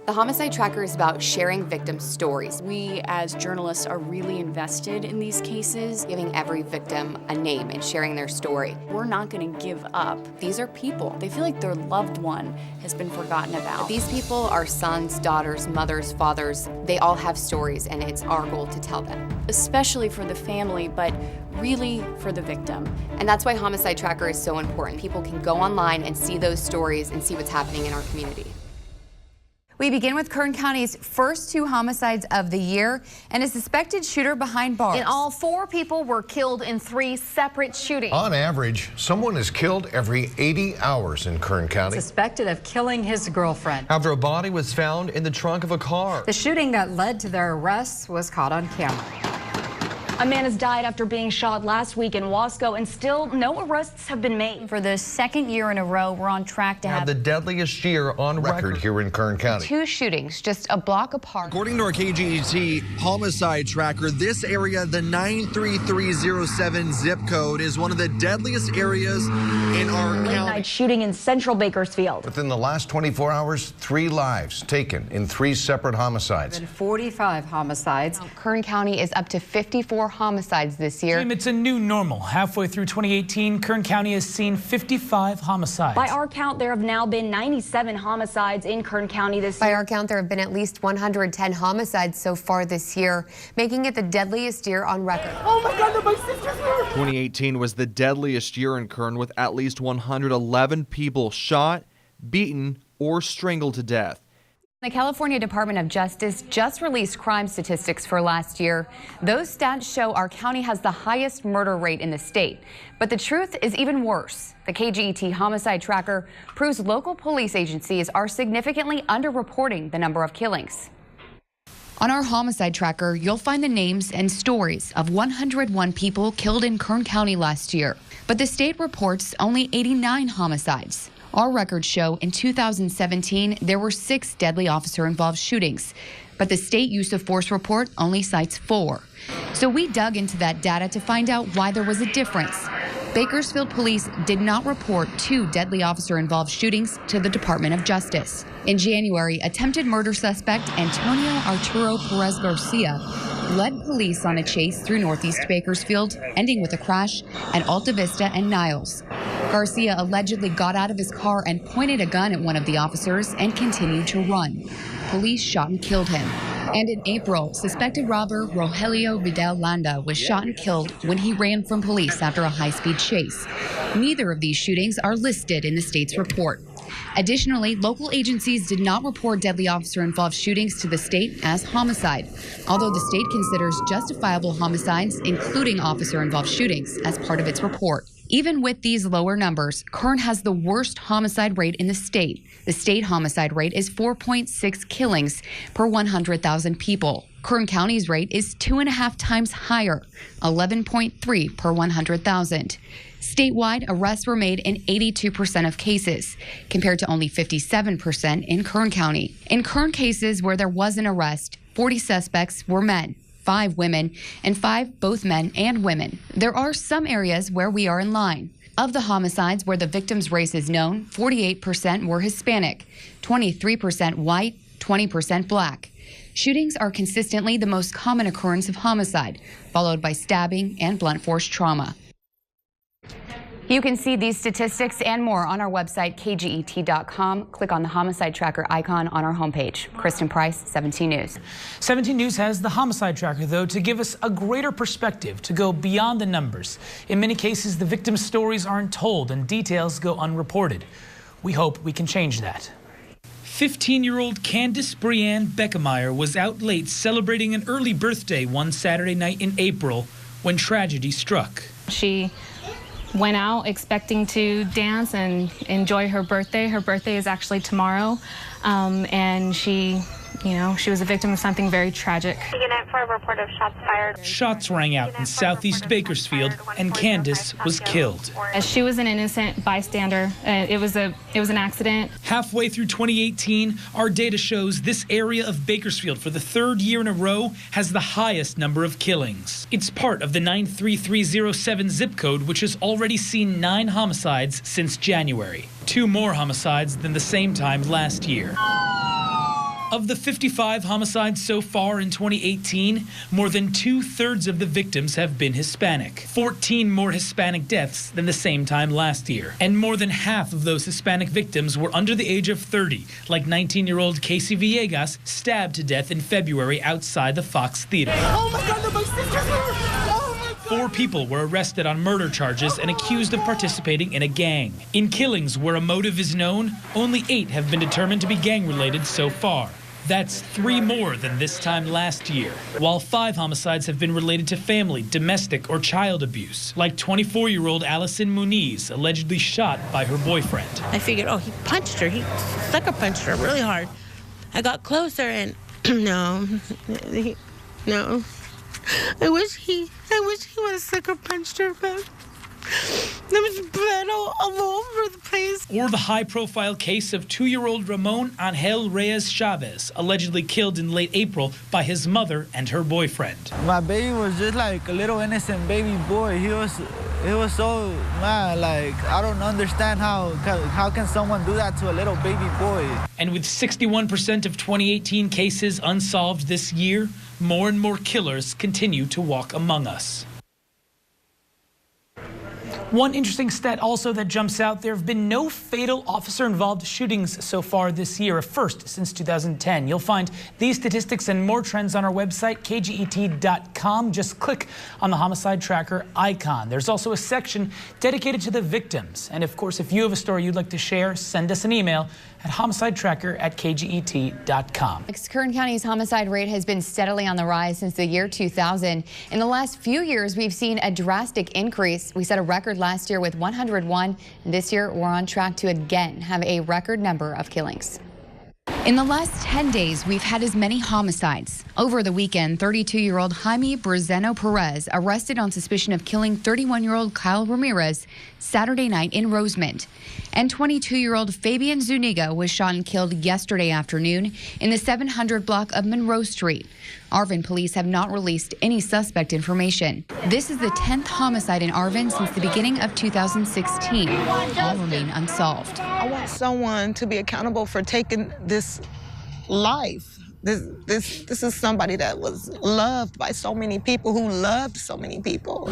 The Homicide Tracker is about sharing victim stories. We as journalists are really invested in these cases, Giving every victim a name and sharing their story. We're not going to give up. These are people. They feel like their loved one has been forgotten about. These people are sons, daughters, mothers, fathers. They all have stories, and it's our goal to tell them. Especially for the family, but really for the victim. And that's why Homicide Tracker is so important. People can go online and see those stories and see what's happening in our community. We begin with Kern County's first 2 homicides of the year and a suspected shooter behind bars. In all, 4 people were killed in 3 separate shootings. On average, someone is killed every 80 hours in Kern County. Suspected of killing his girlfriend. After a body was found in the trunk of a car. The shooting that led to their arrests was caught on camera. A man has died after being shot last week in Wasco, and still no arrests have been made. For the second year in a row, we're on track to have the deadliest year on record Here in Kern County. 2 shootings just a block apart. According to our KGET Homicide Tracker, this area, the 93307 zip code, is one of the deadliest areas in our county. Late-night shooting in central Bakersfield. Within the last 24 hours, 3 lives taken in 3 separate homicides. And 45 homicides. Kern County is up to 54 homicides this year. It's a new normal. Halfway through 2018, Kern County has seen 55 homicides. By our count, there have now been 97 homicides in Kern County this year. By our count, there have been at least 110 homicides so far this year, making it the deadliest year on record. Oh my God, my sister's here! 2018 was the deadliest year in Kern, with at least 111 people shot, beaten, or strangled to death. The California Department of Justice just released crime statistics for last year. Those stats show our county has the highest murder rate in the state. But the truth is even worse. The KGET Homicide Tracker proves local police agencies are significantly underreporting the number of killings. On our Homicide Tracker, you'll find the names and stories of 101 people killed in Kern County last year. But the state reports only 89 homicides. Our records show in 2017, there were 6 deadly officer-involved shootings, but the state use of force report only cites 4. So we dug into that data to find out why there was a difference. Bakersfield police did not report 2 deadly officer-involved shootings to the Department of Justice. In January, attempted murder suspect Antonio Arturo Perez Garcia led police on a chase through northeast Bakersfield, ending with a crash at Alta Vista and Niles. Garcia allegedly got out of his car and pointed a gun at one of the officers and continued to run. Police shot and killed him. And in April, suspected robber Rogelio Vidal Landa was shot and killed when he ran from police after a high-speed chase. Neither of these shootings are listed in the state's report. Additionally, local agencies did not report deadly officer-involved shootings to the state as homicide, although the state considers justifiable homicides, including officer-involved shootings, as part of its report. Even with these lower numbers, Kern has the worst homicide rate in the state. The state homicide rate is 4.6 killings per 100,000 people. Kern County's rate is 2.5 times higher, 11.3 per 100,000. Statewide, arrests were made in 82% of cases, compared to only 57% in Kern County. In Kern cases where there was an arrest, 40 suspects were men, 5 women, and 5 both men and women. There are some areas where we are in line. Of the homicides where the victim's race is known, 48% were Hispanic, 23% white, 20% black. Shootings are consistently the most common occurrence of homicide, followed by stabbing and blunt force trauma. You can see these statistics and more on our website, kget.com. Click on the Homicide Tracker icon on our homepage. Kristen Price, 17 News. 17 News has the Homicide Tracker, though, to give us a greater perspective, to go beyond the numbers. In many cases, the victims' stories aren't told and details go unreported. We hope we can change that. 15-year-old Candace Brianne Beckemeyer was out late celebrating an early birthday one Saturday night in April when tragedy struck. She went out expecting to dance and enjoy her birthday. Her birthday is actually tomorrow, and she was a victim of something very tragic. For a report of shots fired. Shots rang out in southeast Bakersfield, and Candace was killed. She was an innocent bystander. It was an accident. Halfway through 2018, our data shows this area of Bakersfield for the 3rd year in a row has the highest number of killings. It's part of the 93307 zip code, which has already seen 9 homicides since January. 2 more homicides than the same time last year. Of the 55 homicides so far in 2018, more than 2/3 of the victims have been Hispanic. 14 more Hispanic deaths than the same time last year. And more than half of those Hispanic victims were under the age of 30, like 19-year-old Casey Villegas, stabbed to death in February outside the Fox Theater. Oh my God, my sister's here! Oh my God. 4 people were arrested on murder charges and accused of participating in a gang. In killings where a motive is known, only 8 have been determined to be gang-related so far. That's 3 more than this time last year, while 5 homicides have been related to family, domestic, or child abuse, like 24-year-old Allison Muniz, allegedly shot by her boyfriend. I figured, oh, he punched her. He sucker punched her really hard. I got closer and no. I wish he would have sucker punched her, but there was blood all over the place. Or the high-profile case of 2-year-old Ramon Angel Reyes Chavez, allegedly killed in late April by his mother and her boyfriend. My baby was just like a little innocent baby boy. He was so mad. Like, I don't understand how can someone do that to a little baby boy. And with 61% of 2018 cases unsolved this year, more and more killers continue to walk among us. One interesting stat also that jumps out, there have been no fatal officer-involved shootings so far this year, a first since 2010. You'll find these statistics and more trends on our website, KGET.com. Just click on the homicide tracker icon. There's also a section dedicated to the victims. And of course, if you have a story you'd like to share, send us an email at homicidetracker@kget.com. Kern County's homicide rate has been steadily on the rise since the year 2000. In the last few years, we've seen a drastic increase. We set a record last year with 101, and this year we're on track to again have a record number of killings. In the last 10 days, we've had as many homicides. Over the weekend, 32-year-old Jaime Brazeno Perez arrested on suspicion of killing 31-year-old Kyle Ramirez Saturday night in Rosemont. And 22-year-old Fabian Zuniga was shot and killed yesterday afternoon in the 700 block of Monroe Street. Arvin police have not released any suspect information. This is the 10th homicide in Arvin since the beginning of 2016. All remain unsolved. I want someone to be accountable for taking this life. This is somebody that was loved by so many people who loved so many people.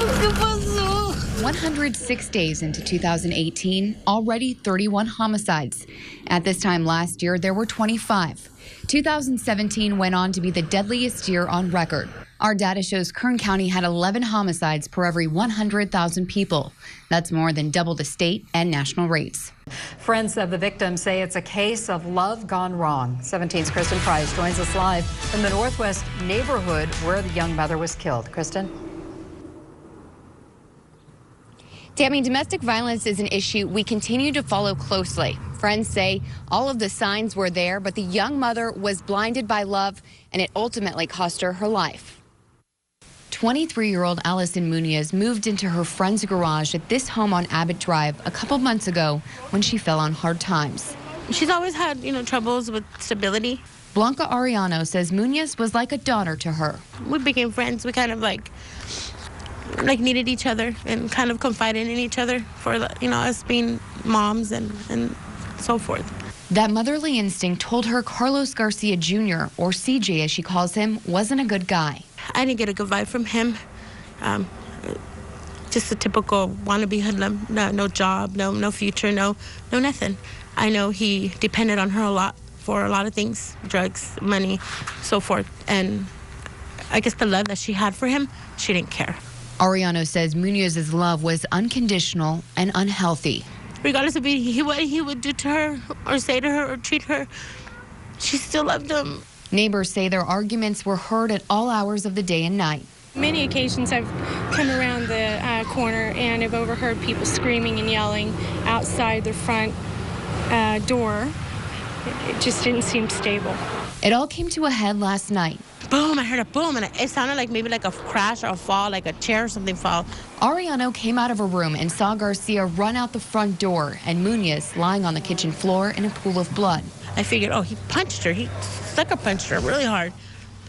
106 days into 2018, already 31 homicides. At this time last year, there were 25. 2017 went on to be the deadliest year on record. Our data shows Kern County had 11 homicides per every 100,000 people. That's more than double the state and national rates. Friends of the victim say it's a case of love gone wrong. 17's Kristen Price joins us live from the Northwest neighborhood where the young mother was killed. Kristen? Tammy, domestic violence is an issue we continue to follow closely. Friends say all of the signs were there, but the young mother was blinded by love, and it ultimately cost her her life. 23-year-old Allison Muniz moved into her friend's garage at this home on Abbott Drive a couple months ago when she fell on hard times. She's always had, troubles with stability. Blanca Ariano says Muniz was like a daughter to her. We became friends. We kind of like needed each other and kind of confided in each other for, us being moms and so forth. That motherly instinct told her Carlos Garcia Jr., or CJ as she calls him, wasn't a good guy. I didn't get a good vibe from him. Just a typical wannabe hoodlum. No job, no future, no nothing. I know he depended on her a lot for a lot of things, drugs, money, so forth. And I guess the love that she had for him, she didn't care. Ariano says Muniz's love was unconditional and unhealthy. Regardless of what he would do to her or say to her or treat her, she still loved him. Neighbors say their arguments were heard at all hours of the day and night. Many occasions I've come around the corner and have overheard people screaming and yelling outside their front door. It just didn't seem stable. It all came to a head last night. Boom, I heard a boom, and it sounded like maybe like a crash or a fall, like a chair or something fall. Ariano came out of her room and saw Garcia run out the front door and Muniz lying on the kitchen floor in a pool of blood. I figured, oh, he punched her. He sucker punched her really hard.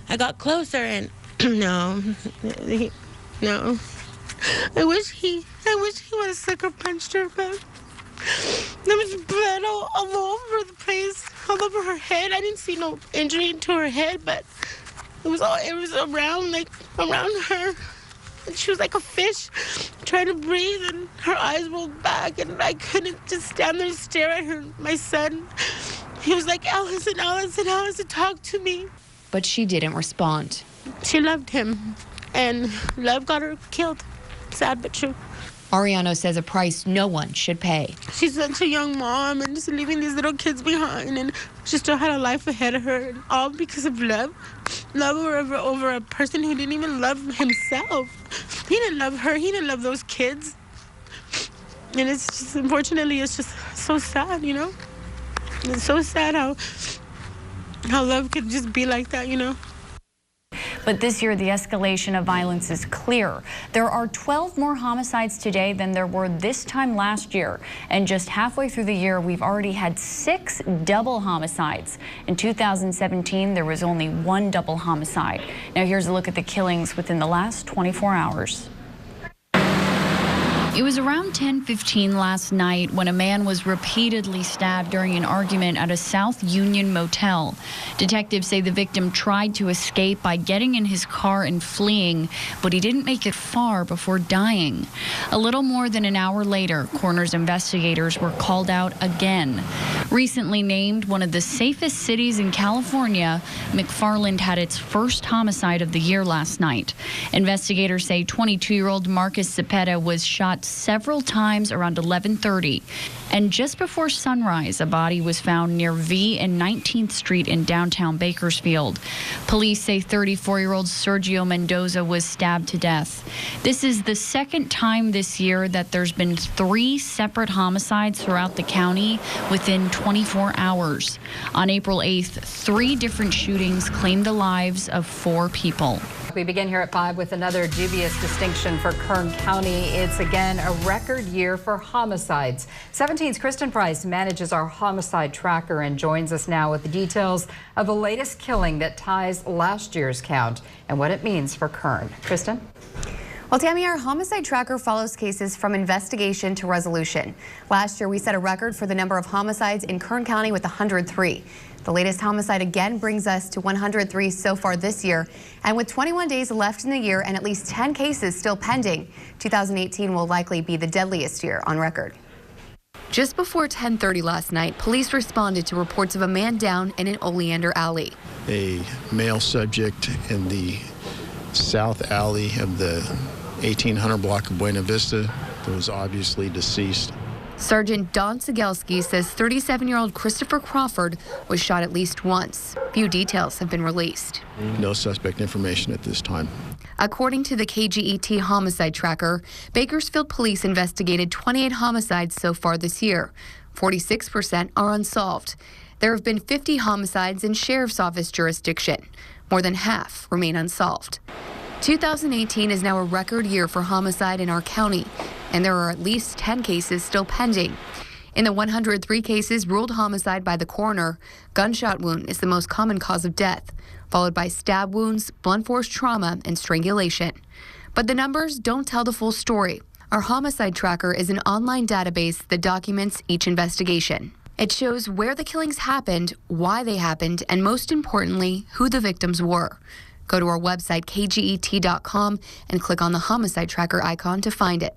I got closer and no. I wish he would have sucker punched her, but there was blood all over the place. all over her head. I didn't see no injury to her head, but it was around her. And she was like a fish trying to breathe, and her eyes rolled back, and I couldn't just stand there and stare at her. My son, he was like, Allison, talk to me. But she didn't respond. She loved him, and love got her killed. Sad but true. Ariano says a price no one should pay. She's such a young mom and just leaving these little kids behind, and she still had a life ahead of her, and all because of love. Love over a person who didn't even love himself. He didn't love her. He didn't love those kids. And it's just, unfortunately, it's just so sad, you know? It's so sad how love could just be like that, you know? But this year, the escalation of violence is clear. There are 12 more homicides today than there were this time last year. And just halfway through the year, we've already had 6 double homicides. In 2017, there was only 1 double homicide. Now here's a look at the killings within the last 24 hours. It was around 10:15 last night when a man was repeatedly stabbed during an argument at a South Union motel. Detectives say the victim tried to escape by getting in his car and fleeing, but he didn't make it far before dying. A little more than an hour later, coroner's investigators were called out again. Recently named one of the safest cities in California, McFarland had its first homicide of the year last night. Investigators say 22-year-old Marcus Cepeda was shot several times around 11:30. And just before sunrise, a body was found near V and 19th Street in downtown Bakersfield. Police say 34-year-old Sergio Mendoza was stabbed to death. This is the second time this year that there's been 3 separate homicides throughout the county within 24 hours. On April 8th, 3 different shootings claimed the lives of 4 people. We begin here at 5 with another dubious distinction for Kern County. It's again a record year for homicides. 17's Kristen Price manages our homicide tracker and joins us now with the details of the latest killing that ties last year's count and what it means for Kern. Kristen? Well, Tammy, our homicide tracker follows cases from investigation to resolution. Last year, we set a record for the number of homicides in Kern County with 103. The latest homicide again brings us to 103 so far this year. And with 21 days left in the year and at least 10 cases still pending, 2018 will likely be the deadliest year on record. Just before 10:30 last night, police responded to reports of a man down in an Oleander alley. A male subject in the south alley of the 1800 block of Buena Vista that was obviously deceased. Sergeant Don Sigelski says 37-year-old Christopher Crawford was shot at least once. Few details have been released. No suspect information at this time. According to the KGET homicide tracker, Bakersfield police investigated 28 homicides so far this year. 46% are unsolved. There have been 50 homicides in sheriff's office jurisdiction. More than half remain unsolved. 2018 is now a record year for homicide in our county, and there are at least 10 cases still pending. In the 103 cases ruled homicide by the coroner, gunshot wound is the most common cause of death, followed by stab wounds, blunt force trauma, and strangulation. But the numbers don't tell the full story. Our homicide tracker is an online database that documents each investigation. It shows where the killings happened, why they happened, and most importantly, who the victims were. Go to our website, kget.com, and click on the homicide tracker icon to find it.